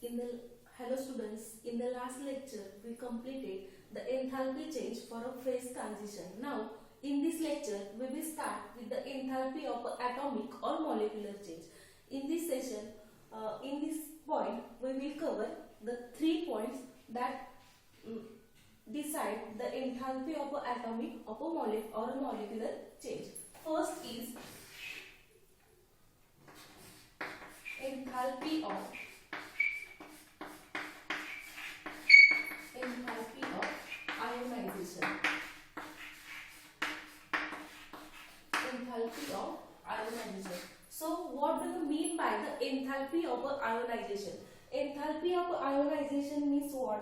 In the Hello students, in the last lecture we completed the enthalpy change for a phase transition. Now in this lecture we will start with the enthalpy of atomic or molecular change. In this session, in this point we will cover the 3 points that decide the enthalpy of atomic of a molecular change. First is enthalpy of ionization. Enthalpy of ionization. So what do you mean by the enthalpy of ionization? Enthalpy of ionization means what?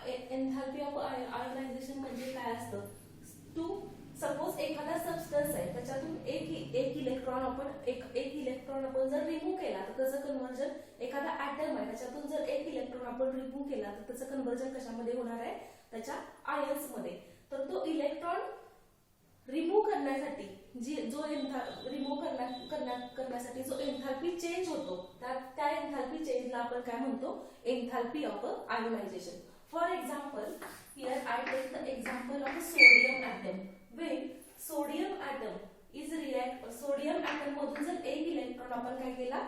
Enthalpy of ionization म्हणजे काय असतं? To suppose एखादा substance आहे त्याच्यातून एक electron आपण जर remove केला तर त्याचं कन्व्हर्जन एखादा ऍटम आहे त्याच्यातून जर एक इलेक्ट्रॉन आपण रिमूव्ह केला तर त्याचं कन्व्हर्जन कशामध्ये होणार आहे? त्याच्या आयन्स मध्ये. तर तो इलेक्ट्रॉन रिमूव्ह करण्यासाठी करण्यासाठी जो एन्थाल्पी चेंज होतो त्या एन्थाल्पी चेंजला आपण काय म्हणतो? Enthalpy of ionisation. For example, here I take the example of a sodium atom. When sodium atom is sodium atom मधून जर एक इलेक्ट्रॉन आपण काय केला?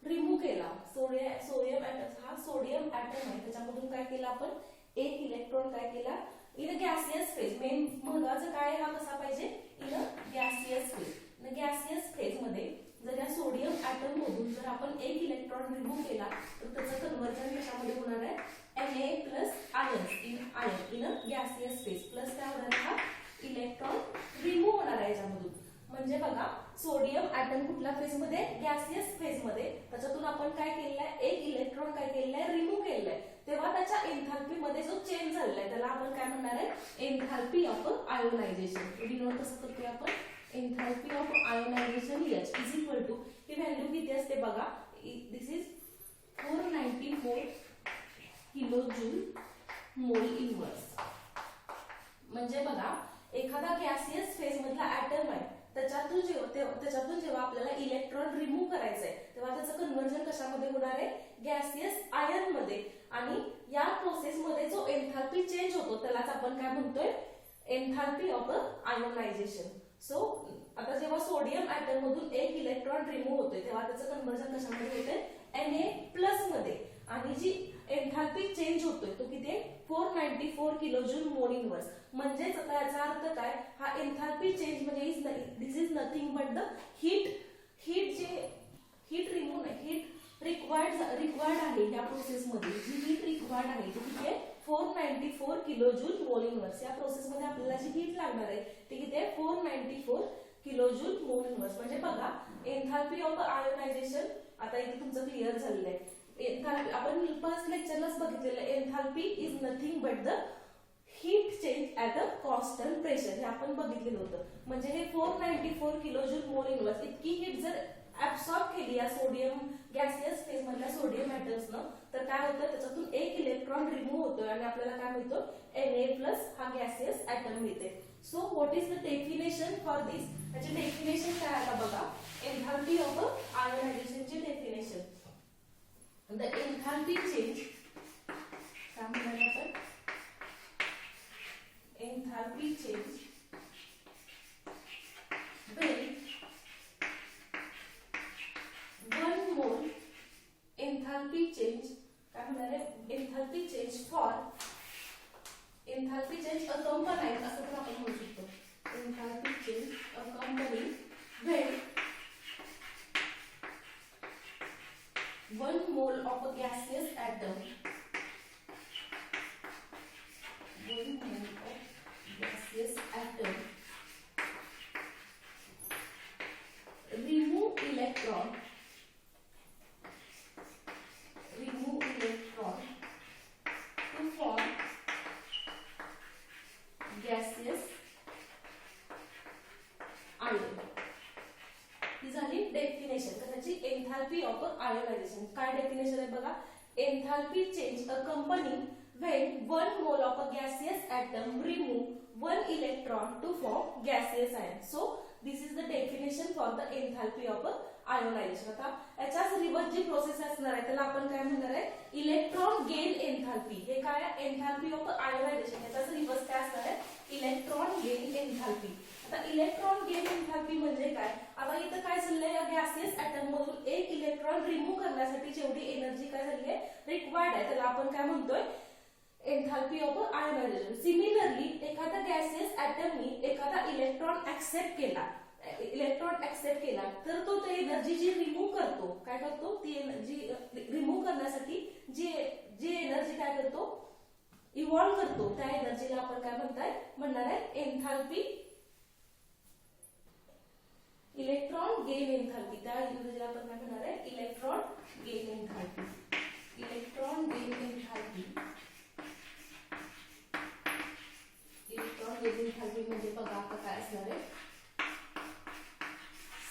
रिमूव्ह केला. सोडियम ॲटम हा सोडियम ॲटम आहे त्याच्यामधून काय केला आपण? एक इलेक्ट्रॉन काय केला? In a gaseous phase. Main महत्वाचं काय हा कसा पाहिजे? In a gaseous phase. In gaseous phase मध्ये जर या सोडियम ॲटम मधून जर आपण एक इलेक्ट्रॉन रिमूव्ह केला तर त्याचं कन्व्हर्जन कशामध्ये होणार आहे? Na plus ions in a gaseous phase plus काय होणार आहे? हा इलेक्ट्रॉन रिमूव्ह होणार आहे याच्यामधून. म्हणजे बघा सोडियम ॲटम कुठल्या फेज मध्ये? गॅसियस फेज मध्ये. त्याच्यातून आपण काय केलेलं आहे? एक इलेक्ट्रॉन काय केलेलं आहे? रिमूव्ह केलेलं आहे. तेव्हा त्याच्या एन्थाल्पी मध्ये जो चेंज झालेला आहे त्याला आपण काय म्हणणार आहे? Enthalpy of ionisation. डिनोट कसं करतोय आपण? Enthalpy of ionisation H is equal to, ही व्हॅल्यू किती असते बघा? This is 494 kilo joule mole inverse. म्हणजे बघा एखादा गॅसियस फेज मधला ॲटम आहे त्याच्यातून जेव्हा आपल्याला इलेक्ट्रॉन रिमूव्ह करायचंय तेव्हा त्याचं कन्व्हर्जन कशामध्ये होणार आहे? गॅसियस आयन मध्ये. आणि या प्रोसेस मध्ये जो एन्थाल्पी चेंज होतो त्यालाच आपण काय म्हणतोय? Enthalpy of ionisation. सो आता जेव्हा सोडियम ॲटम मधून एक इलेक्ट्रॉन रिमूव्ह होतोय तेव्हा त्याचं कन्व्हर्जन कशामध्ये होते? Na प्लस मध्ये. आणि जी एन्थाल्पी चेंज होतोय तो किती आहे? 494 किलो जूल मोल इनवर्स. म्हणजेच याचा अर्थ काय? हा एन्थाल्पी चेंज म्हणजे this is nothing but the heat required आहे या प्रोसेस मध्ये. जी हीट रिक्वायर्ड आहे ती किती आहे? 494 किलो जूल मोल इनवर्स. या प्रोसेस मध्ये आपल्याला जी हीट लागणार आहे ती किती आहे? 494 किलो जूल मोल इनवर्स. म्हणजे बघा एन्थाल्पी ऑफ आयोनायझेशन आता इथे तुमचं क्लिअर झालेलं आहे. एन्थाल्पी आपण फर्स्ट लेक्चरलाच बघितलेलं. Enthalpy is nothing but the heat change at a constant pressure. हे आपण बघितलेलं होतं. म्हणजे हे 494 किलो जूल मोल इनवर्स इतकी हीट जर ऍब्सॉर्ब केली या सोडियम गॅसियस फेज मधल्या सोडियम ॲटम्सनं तर काय होतं? त्याच्यातून एक इलेक्ट्रॉन रिमूव्ह होतोय आणि आपल्याला काय मिळतो? Na प्लस हा गॅसियस ॲटम मिळते. So what is the definition for this? त्याची डेफिनेशन काय आहे बघा? एन्थाल्पी ऑफ आयोनायझेशनची डेफिनेशन. The enthalpy change काय म्हणाले आपण? Enthalpy change when 1 mole enthalpy change काय म्हणाले? Enthalpy change for enthalpy change accompanied असं पण आपण म्हणू शकतो. Enthalpy change accompanied when 1 mole of a gaseous atom, 1 mole of gaseous atom remove electron to form gaseous ion. ही झाली definition कशाची? Enthalpy of ionisation. काय डेफिनेशन आहे बघा? Enthalpy change accompanying when 1 mole of a gaseous atom remove 1 electron to form gaseous ion. So this is the definition for the enthalpy of ionisation. आता याच्याच reverse जी process असणार आहे त्याला आपण काय म्हणणार आहे, इलेक्ट्रॉन गेन एन्थाल्पी. हे काय आहे, एन्थाल्पी ऑफ आयोनायझेशन. याचाच रिव्हर्स काय असणार आहे, इलेक्ट्रॉन गेन एन्थाल्पी. आता इलेक्ट्रॉन गेन एन्थाल्पी म्हणजे काय, आता इथं काय चाललंय, या गॅसियस ऍटम मधून एक इलेक्ट्रॉन रिमूव्ह करण्यासाठी जेवढी एनर्जी काय झाली आहे, रिक्वायर्ड आहे, त्याला आपण काय म्हणतोय, एन्थाल्पी ऑफ आयोनायझेशन. सिमिलरली एखादा गॅसियस ऍटमनी एखादा इलेक्ट्रॉन ऍक्सेप्ट केला तर तो ते एनर्जी जी रिमूव्ह करतो, काय करतो, ती एनर्जी रिमूव्ह करण्यासाठी जी एनर्जी काय करतो, इव्हॉल्व करतो, त्या एनर्जीला आपण काय म्हणणार आहे, एन्थाल्पी, इलेक्ट्रॉन गेन एन्थाल्पी. त्या एनर्जीला आपण काय म्हणणार आहे, electron gain enthalpy. Electron gain enthalpy, electron gain enthalpy म्हणजे बघा आता काय असणार आहे.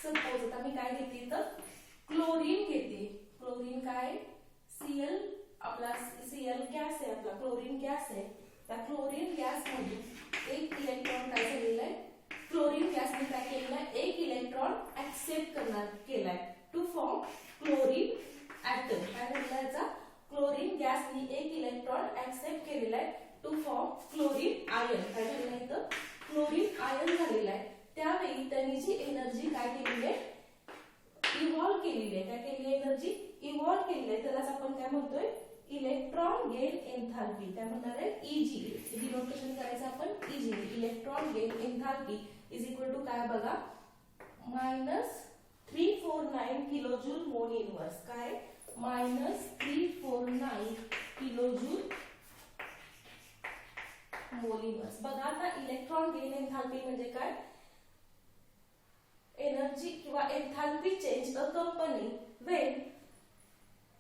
सपोज आता मी काय घेते, तर क्लोरीन घेते. क्लोरीन काय, Cl, आपला Cl गॅस आहे, आपला क्लोरीन गॅस आहे. त्या क्लोरीन गॅस मध्ये एक इलेक्ट्रॉन काय झालेला आहे, क्लोरीन गॅसने काय केलेलं आहे, एक इलेक्ट्रॉन ऍक्सेप्ट केलाय टू फॉर्म क्लोरीन ऍटम. काय झालेला याचा, क्लोरीन गॅसने एक इलेक्ट्रॉन ऍक्सेप्ट केलेला आहे टू फॉर्म क्लोरीन आयन. काय झालेलं आहे, इथं क्लोरीन आयन झालेला आहे. त्यावेळी त्यांनी जी एनर्जी काय केलेली आहे, इव्हॉल्व केलेली आहे. काय केलेली आहे, एनर्जी इव्हॉल्व केलेली आहे. त्यालाच आपण काय म्हणतोय, इलेक्ट्रॉन गेन एन्थाल्पी. काय म्हणणार आहे, Eg. डिनोटेशन करायचं आपण Eg, electron gain enthalpy is equal to काय बघा, -349 किलोजूल मोल इनवर्स. काय, -349 किलोजूल मोल इनवर्स. बघा आता इलेक्ट्रॉन गेन एन्थाल्पी म्हणजे काय, एनर्जी किंवा enthalpy change अकंपनी when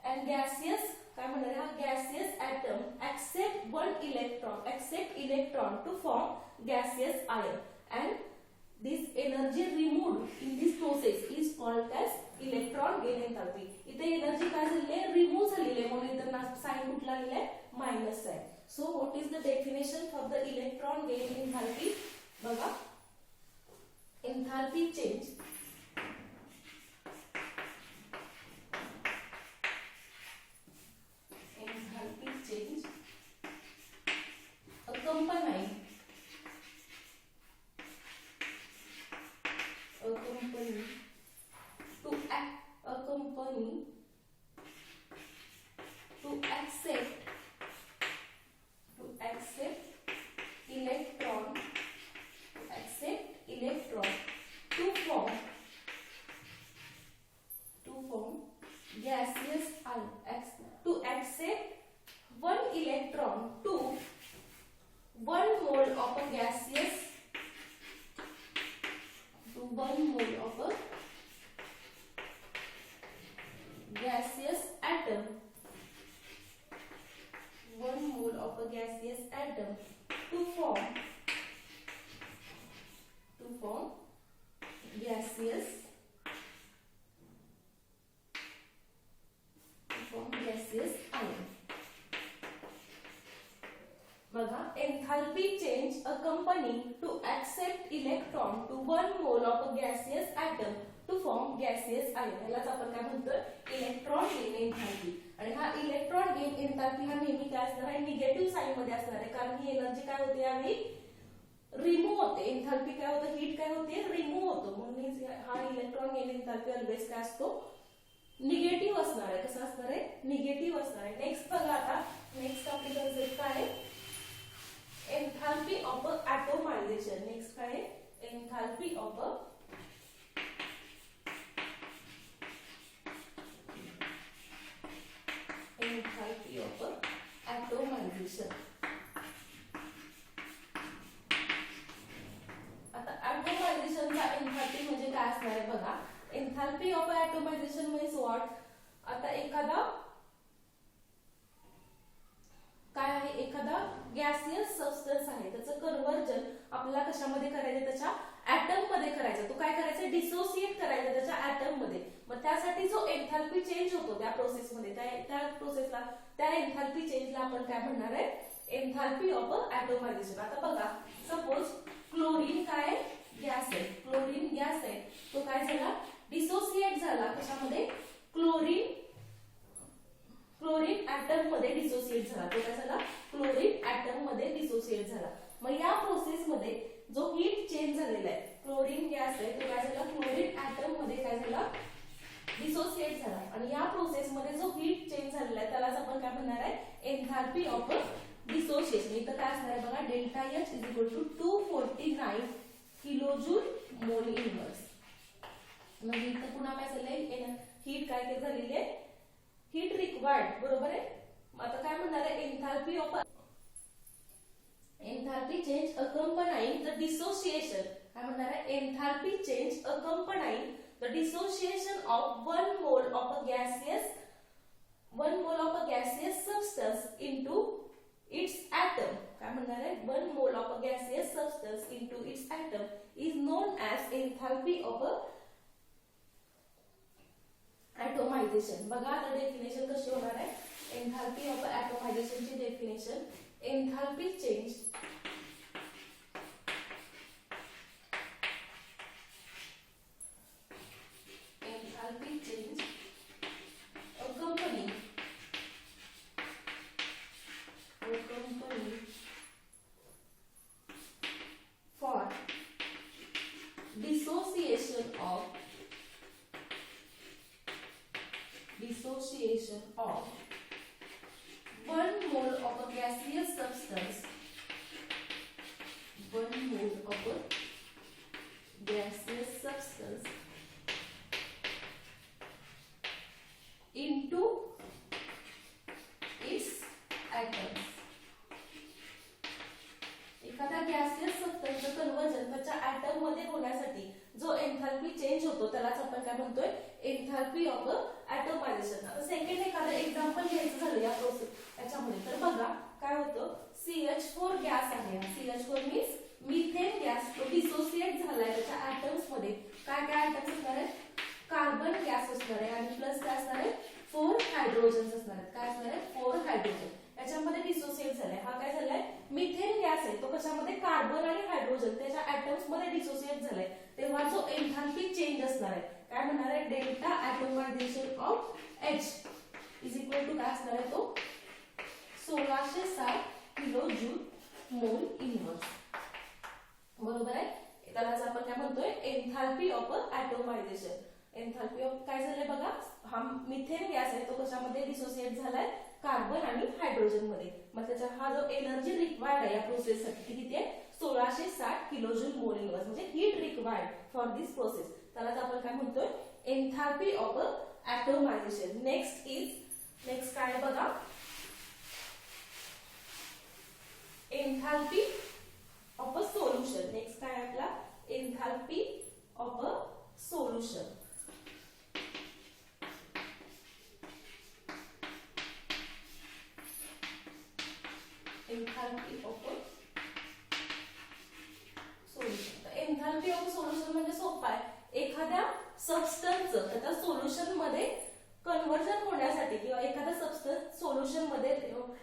and gaseous, काय म्हणणार, हा gaseous atom accept electron to form gaseous ion, and this energy removed in this process is called as electron gain enthalpy. इथे energy काय झाली आहे, रिमूव्ह झालेली आहे, म्हणून इथं साइन कुठला आलेला आहे, मायनस आहे. So what is the definition for the electron gain enthalpy, बघा, enthalpy change accompanied to accept electron to form gaseous ion, to accept one electron to 1 mole of a gaseous, to 1 mole of a gaseous atom, 1 mole of a gaseous atom to form gaseous ion. बघा, enthalpy change accompanying to accept electron to 1 mole of a gaseous atom to form gaseous ion. यालाच आपण काय म्हणतोय, electron gain enthalpy. आणि हा electron gain enthalpy हा नेहमी काय असणार आहे, निगेटिव्ह साइन मध्ये असणार आहे, कारण ही एनर्जी काय होते, यावेळी रिमूव्ह होते. एन्थाल्पी काय होतं, हीट काय होते, रिमूव्ह होतो. म्हणून हा इलेक्ट्रॉन गेन एन्थाल्पी ऑलवेज काय असतो, निगेटिव्ह असणार आहे. कसं असणार आहे, निगेटिव्ह असणार आहे. नेक्स्ट बघा, आता नेक्स्ट आपली कन्सेप्ट काय आहे, एन्थाल्पी ऑफ ॲटोमायझेशन. नेक्स्ट काय आहे, एन्थाल्पी ऑफ ॲटोमायझेशन. आता ॲटोमायझेशनचा एन्थाल्पी म्हणजे काय असणार आहे बघा, एन्थाल्पी ऑफ ॲटोमायझेशन मीन्स व्हॉट. आता एखादा काय आहे, एखादा गॅसियस सबस्टन्स आहे, त्याचं कन्व्हर्जन आपल्याला कशामध्ये करायचं, त्याच्या ऍटम मध्ये करायचं. तो काय करायचं, डिसोसिएट करायचं त्याच्या ऍटम मध्ये. मग त्यासाठी जो एन्थाल्पी चेंज होतो त्या प्रोसेसमध्ये, त्या प्रोसेसला, त्या एन्थाल्पी चेंजला आपण काय म्हणणार आहे, एन्थाल्पी ऑफ ॲटोमायझेशन. आता बघा, सपोज क्लोरीन काय गॅस आहे, क्लोरीन गॅस आहे, तो काय झाला, डिसोसिएट झाला कशामध्ये, क्लोरीन ऍटम मध्ये डिसोसिएट झाला. तो काय झाला, क्लोरीन ऍटम मध्ये डिसोसिएट झाला. मग या प्रोसेस मध्ये जो हीट चेंज झालेला आहे, क्लोरीन गॅस आहे तो काय झाला, क्लोरीन ऍटम मध्ये काय झाला, डिसोसिएट झाला. आणि या प्रोसेस मध्ये जो हीट चेंज झालेला आहे त्यालाच आपण काय म्हणणार आहे, एन्थाल्पी ऑफ डिसोसिएशन. इथं काय असणार आहे बघा, delta H is equal to 249 kilojoule mole inverse. म्हणजे इथं पुन्हा काय झालंय, हीट काय झालेली आहे, हीट रिक्वायर्ड, बरोबर आहे. आता काय म्हणणार आहे, enthalpy change accompanying the dissociation. काय म्हणणार आहे, enthalpy change accompanying the dissociation of 1 mole of a gaseous substance into its atom. काय म्हणणार आहे, 1 mole of a gaseous substance into its atom is known as enthalpy of atomization. बघा आता definition कशी होणार आहे, एन्थाल्पी ऑफ एटोमायझेशन ची definition, enthalpy change accompanied for dissociation of 1 mole of a gaseous substance, 1 mole of a gaseous substance into its atoms. एखाद्या gaseous सबस्टन्सचं conversion त्याच्या atom मध्ये होण्यासाठी जो एन्थाल्पी चेंज होतो त्यालाच आपण काय म्हणतोय, एन्थाल्पी ऑफ एटोमायझेशन. आता सेकंड एखादं एक्झाम्पल घ्यायचं झालं या प्रोसेस याच्यामध्ये, तर बघा काय होतं, CH4 गॅस आहे. CH4 मीन्स मिथेन गॅस, तो डिसोसिएट झालाय त्याच्या ऍटम्स मध्ये. काय काय ऍटम्स असणार आहेत, कार्बन गॅस असणार आहे आणि प्लस काय असणार आहे, 4 हायड्रोजन्स असणार आहेत. काय असणार आहे, 4 हायड्रोजन याच्यामध्ये डिसोसिएट झालाय. हा काय झालाय, मिथेन गॅस आहे, तो कशामध्ये, कार्बन आणि हायड्रोजन त्याच्या ऍटम्स मध्ये डिसोसिएट झालाय. तेव्हा जो एन्थाल्पी चेंज असणार आहे काय म्हणणार आहे, delta atomisation of H is equal to काय असणार आहे, तो 1660 किलोजूल मोल इनवर्स. बरोबर आहे. त्यालाच आपण काय म्हणतोय, एन्थाल्पी ऑफ एटोमायझेशन. एन्थाल्पी ऑफ काय झालंय बघा, हा मिथेन गॅस आहे तो कशामध्ये डिसोसिएट झालाय, कार्बन आणि हायड्रोजन मध्ये. मग त्याचा हा जो एनर्जी रिक्वायर्ड आहे या प्रोसेस साठी किती आहे, 1660 किलोजूल मोल इनवर्स, म्हणजे heat required for this process. त्यालाच आपण काय म्हणतोय, एन्थाल्पी ऑफ एटोमायझेशन. नेक्स्ट काय बघा, enthalpy of a solution. Next काय आपला, enthalpy of a solution. Enthalpy of a solution. Enthalpy of solution म्हणजे सोपं आहे, एखाद्या सबस्टन्सचं त्याच्या सोल्युशन मध्ये कन्वर्जन होण्यासाठी किंवा एखादा सबस्टन्स सोल्युशन मध्ये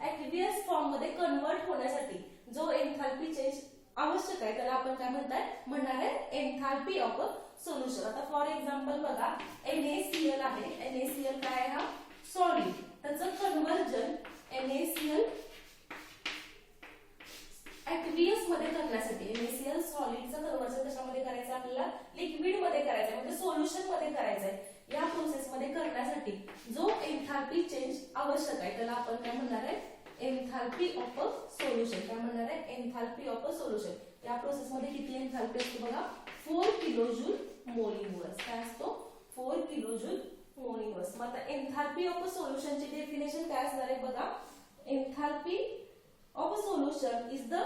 ऍक्वियस फॉर्म मध्ये कन्वर्ट होण्यासाठी जो एन्थाल्पी चेंज आवश्यक आहे त्याला आपण काय म्हणणार आहे, एन्थाल्पी ऑफ अ सोल्युशन. आता फॉर एक्झाम्पल बघा, NaCl आहे. NaCl काय आहे, हा सॉलिड. त्याचं कन्वर्जन NaCl ऍक्वियस मध्ये करण्यासाठी, NaCl सॉलिडचं कन्वर्जन कशामध्ये करायचं, आपल्याला लिक्विड मध्ये करायचं म्हणजे सोल्युशन मध्ये करायचंय. या प्रोसेस मध्ये करण्यासाठी जो एन्थाल्पी चेंज आवश्यक आहे त्याला आपण काय म्हणणार आहे, एन्थाल्पी ऑफ अ सोल्युशन. काय म्हणणार आहे, एन्थाल्पी ऑफ अ सोल्युशन. या प्रोसेस मध्ये किती एन्थाल्पी असते बघा, 4 किलोजूल मोल इनवर्स. काय असतो, 4 किलोजूल मोल इनवर्स. मग आता एन्थाल्पी ऑफ अ सोल्युशनची डेफिनेशन काय असणार आहे बघा, enthalpy of a solution is the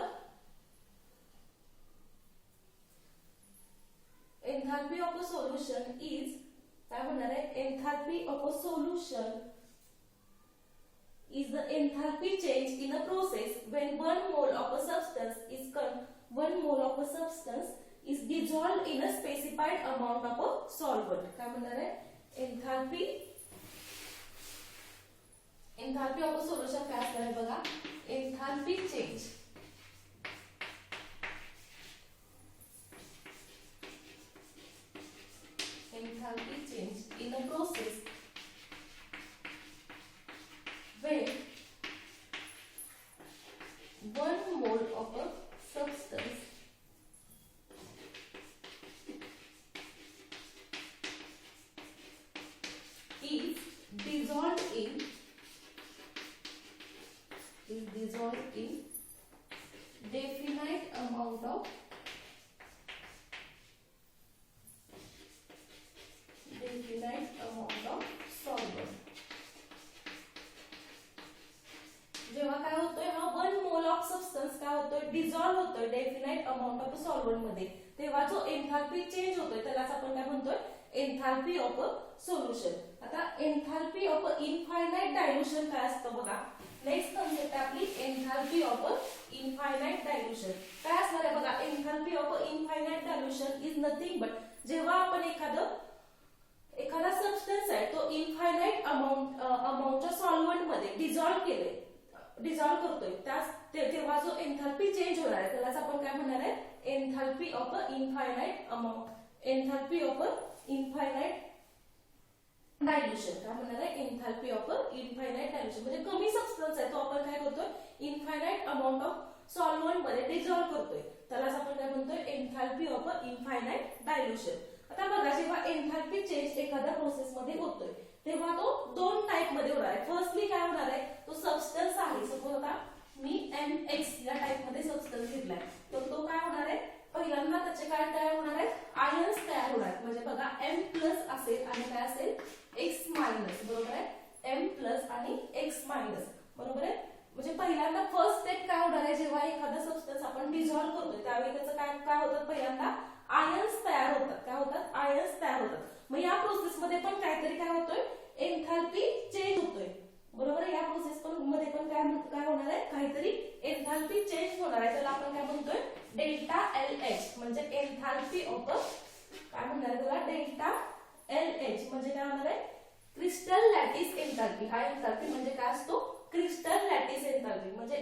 enthalpy of a solution is काय म्हणणार आहे, enthalpy of a solution is the enthalpy change in a process when 1 mole of a substance is dissolved in a specified amount of a solvent. काय म्हणणार आहे, enthalpy of a solution काय असणार आहे बघा, enthalpy change enthalpy is dissolved in definite amount of solvent. जेव्हा काय होतोय हा 1 मोल ऑफ सबस्टन्स काय होतोय डिसॉल्व होतोय डेफिनाइट अमाउंट ऑफ सॉल्व्हेंट मध्ये, तेव्हा जो एन्थाल्पी चेंज होतोय त्यालाच आपण काय म्हणतोय एन्थाल्पी ऑफ अ सोल्युशन. आता enthalpy of a infinite dilution काय असतं बघा. नेक्स्ट कन्सेप्ट आपली enthalpy of a infinite dilution. काय असणार आहे बघा. Enthalpy of a infinite dilution is nothing but जेव्हा आपण एखादा सबस्टन्स आहे तो इनफायनाइट अमाउंटच्या सॉल्व्हेंट मध्ये डिसॉल्व करतोय तेव्हा जो एन्थाल्पी चेंज होणार आहे त्यालाच आपण काय म्हणणार आहे enthalpy of a infinite amount, enthalpy of a infinite dilution. काय म्हणणार आहे enthalpy of a infinite dilution. म्हणजे कमी सबस्टन्स आहे तो आपण काय करतोय इनफायनाइट अमाउंट ऑफ सॉल्व्हेंट मध्ये डिसॉल्व करतोय त्यालाच आपण काय म्हणतोय enthalpy of a infinite dilution. आता बघा जेव्हा एन्थाल्पी चेंज एखाद्या प्रोसेस मध्ये होतोय तेव्हा तो 2 टाइप मध्ये होणार आहे. फर्स्टली काय होणार आहे तो सबस्टन्स आहे. सपोज आता मी MX या टाइप मध्ये सबस्टन्स घेतलाय तर तो काय होणार आहे पहिल्यांदा त्याचे काय तयार होणार आहेत आयन्स तयार होणार आहेत. म्हणजे बघा M प्लस असेल आणि काय असेल X मायनस, बरोबर आहे. M प्लस आणि X मायनस, बरोबर आहे. म्हणजे पहिल्यांदा फर्स्ट स्टेप काय होणार आहे जेव्हा एखादा सबस्टन्स आपण डिसॉल्व करतोय त्यावेळी त्याचं काय होतं पहिल्यांदा आयन्स तयार होतात. काय होतात आयन्स तयार होतात. मग या प्रोसेस मध्ये पण काहीतरी काय होतोय एन्थाल्पी चेंज होतोय, बरोबर आहे. या प्रोसेस मध्ये पण काय होणार आहे काहीतरी एन्थाल्पी चेंज होणार आहे त्याला आपण काय म्हणतोय डेल्टा LH. म्हणजे एन्थाल्पी ऑफ काय म्हणणार आहे त्याला डेल्टा LH. म्हणजे काय होणार आहे क्रिस्टल लॅटिस एन्थाल्पी. हा एन्थाल्पी म्हणजे काय असतो क्रिस्टल लॅटिस एन्थाल्पी. म्हणजे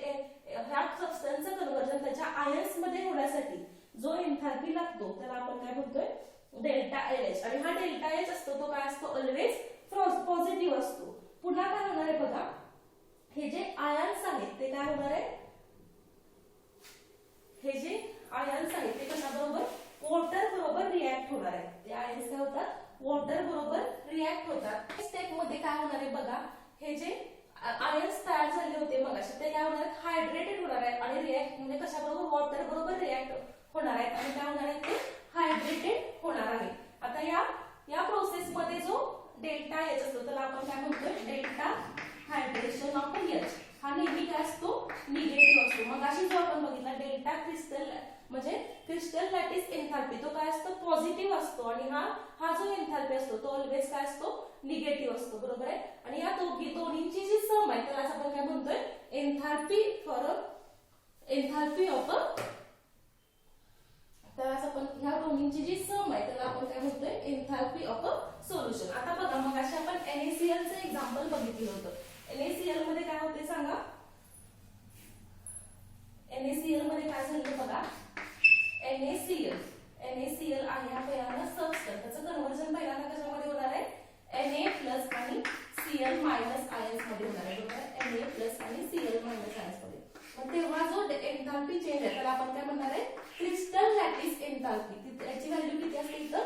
ह्या सबस्टन्सचं कन्व्हर्जन त्याच्या आयन्स मध्ये होण्यासाठी जो एन्थाल्पी लागतो त्याला आपण काय म्हणतोय डेल्टा LH. आणि हा डेल्टा H असतो तो काय असतो ऑलवेज पॉझिटिव्ह असतो. पुन्हा काय होणार आहे बघा हे जे आयन्स आहेत ते काय होणार आहे हे जे आयन्स आहेत ते कशाबरोबर वॉटर बरोबर रिएक्ट होणार आहे. ते आयन्स काय होतात वॉटर बरोबर रिएक्ट होतात. स्टेप मध्ये काय होणार आहे बघा हे जे आयन्स तयार झाले होते मगाशी ते काय होणार आहेत हायड्रेटेड होणार आहेत आणि रिएक्ट म्हणजे कशाबरोबर वॉटर बरोबर रिएक्ट होणार आहेत आणि काय होणार आहे ते हायड्रेटेड होणार आहे. आता या प्रोसेस मध्ये जो डेल्टा H असतो त्याला आपण काय म्हणतोय डेल्टा हायड्रेशन ऑफ H. हा नेहमी काय असतो निगेटिव्ह असतो. मग अशी जो आपण बघितला डेल्टा क्रिस्टल म्हणजे क्रिस्टल लॅटिस एन्थाल्पी तो काय असतो पॉझिटिव्ह असतो आणि हा जो एन्थाल्पी असतो तो ऑलवेज काय असतो निगेटिव्ह असतो, बरोबर आहे. आणि या दोन्हींची जी सम आहे त्याला आपण काय म्हणतोय एन्थाल्पी ऑफ तर आपण ह्या दोन्हींची जी सम आहे त्याला आपण काय म्हणतोय एन्थाल्पी ऑफ अ सोल्युशन. आता बघा मग अशी आपण NaCl चे एक्झाम्पल बघितलं होतं. NaCl मध्ये काय होते सांगा. NaCl मध्ये काय झालं बघा. NaCl आहे हा पहिल्यांदा सबस्टन्स त्याचं कन्व्हर्जन पहिल्यांदा कशामध्ये होणार आहे Na प्लस आणि Cl मायनस आयन्स मध्ये होणार आहे, बरोबर आहे. Na प्लस आणि Cl मायनस आयन्स मध्ये. मग तेव्हा जो एन्थाल्पी चेंज आहे त्याला आपण काय म्हणणार आहे क्रिस्टल लॅटिस एन्थाल्पी. त्याची व्हॅल्यू किती असते इथं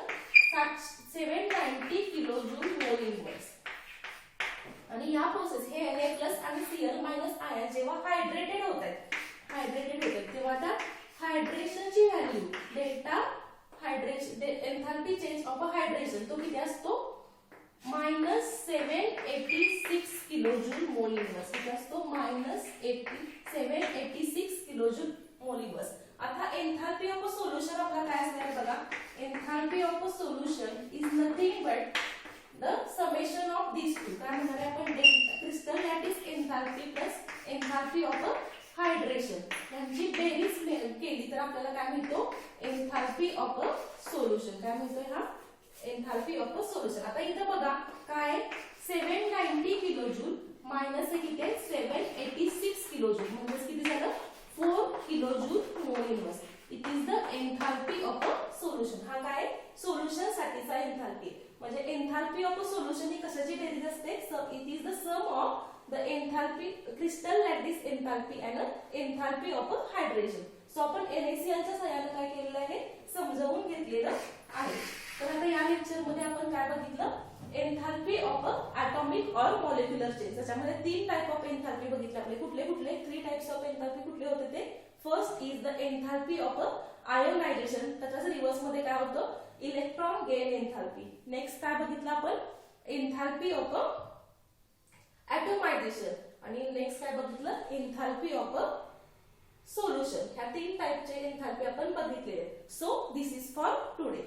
790 किलोजूल मोल इनव्हर्स. आणि या प्रोसेस हे Na प्लस आणि Cl मायनस आयन जेव्हा हायड्रेटेड होतात तेव्हा त्या हायड्रेशनची value delta hydration enthalpy change of a hydration तो किती असतो -786 किलोजूल मोल इनव्हर्स. किती असतो -786 किलोजूल मोल इनव्हर्स. आता एन्थाल्पी ऑफ अ सोल्युशन आपला काय असणार आहे बघा. Enthalpy of a solution is nothing but the summation of this two. काय म्हणणार आहे आपण crystal lattice enthalpy plus enthalpy of a hydration यांची बेरीज केली तर आपल्याला काय मिळतो एन्थाल्पी ऑफ अ सोल्युशन. काय मिळतोय हा एन्थाल्पी ऑफ अ सोल्युशन. आता इथं बघा काय 790 किलोजूल मायनस हे किती आहे 786 किलोजूल म्हणजे किती झालं 4 kilojoule mole inverse. It is the enthalpy of a solution. हा काय सोल्युशन साठीचा एन्थाल्पी म्हणजे एन्थाल्पी ऑफ अ सोल्युशन ही कशाची बेरीज असते. It is the sum of the enthalpy crystal lattice enthalpy and enthalpy of a hydration. So आपण NaCl च्या सहाय्याने काय केलेलं आहे समजावून घेतलेलं आहे. तर आता या लेक्चर मध्ये आपण काय बघितलं enthalpy of of a atomic or molecular change. त्याच्यामध्ये 3 टाइप ऑफ एन्थॅल्पी बघितले आपले. कुठले कुठले 3 टाइप्स ऑफ एन्थॅल्पी कुठले होते ते? First is the enthalpy of a ionisation. त्याच्याच रिव्हर्स मध्ये काय होतं? Electron gain एन्थॅल्पी. नेक्स्ट काय बघितलं आपण? एन्थॅल्पी ऑफ अ ॲटोमायझेशन. आणि नेक्स्ट काय बघितलं? एन्थॅल्पी ऑफ अ सोल्युशन. ह्या 3 टाइपचे एन्थॅल्पी आपण बघितलेले. So this is for today.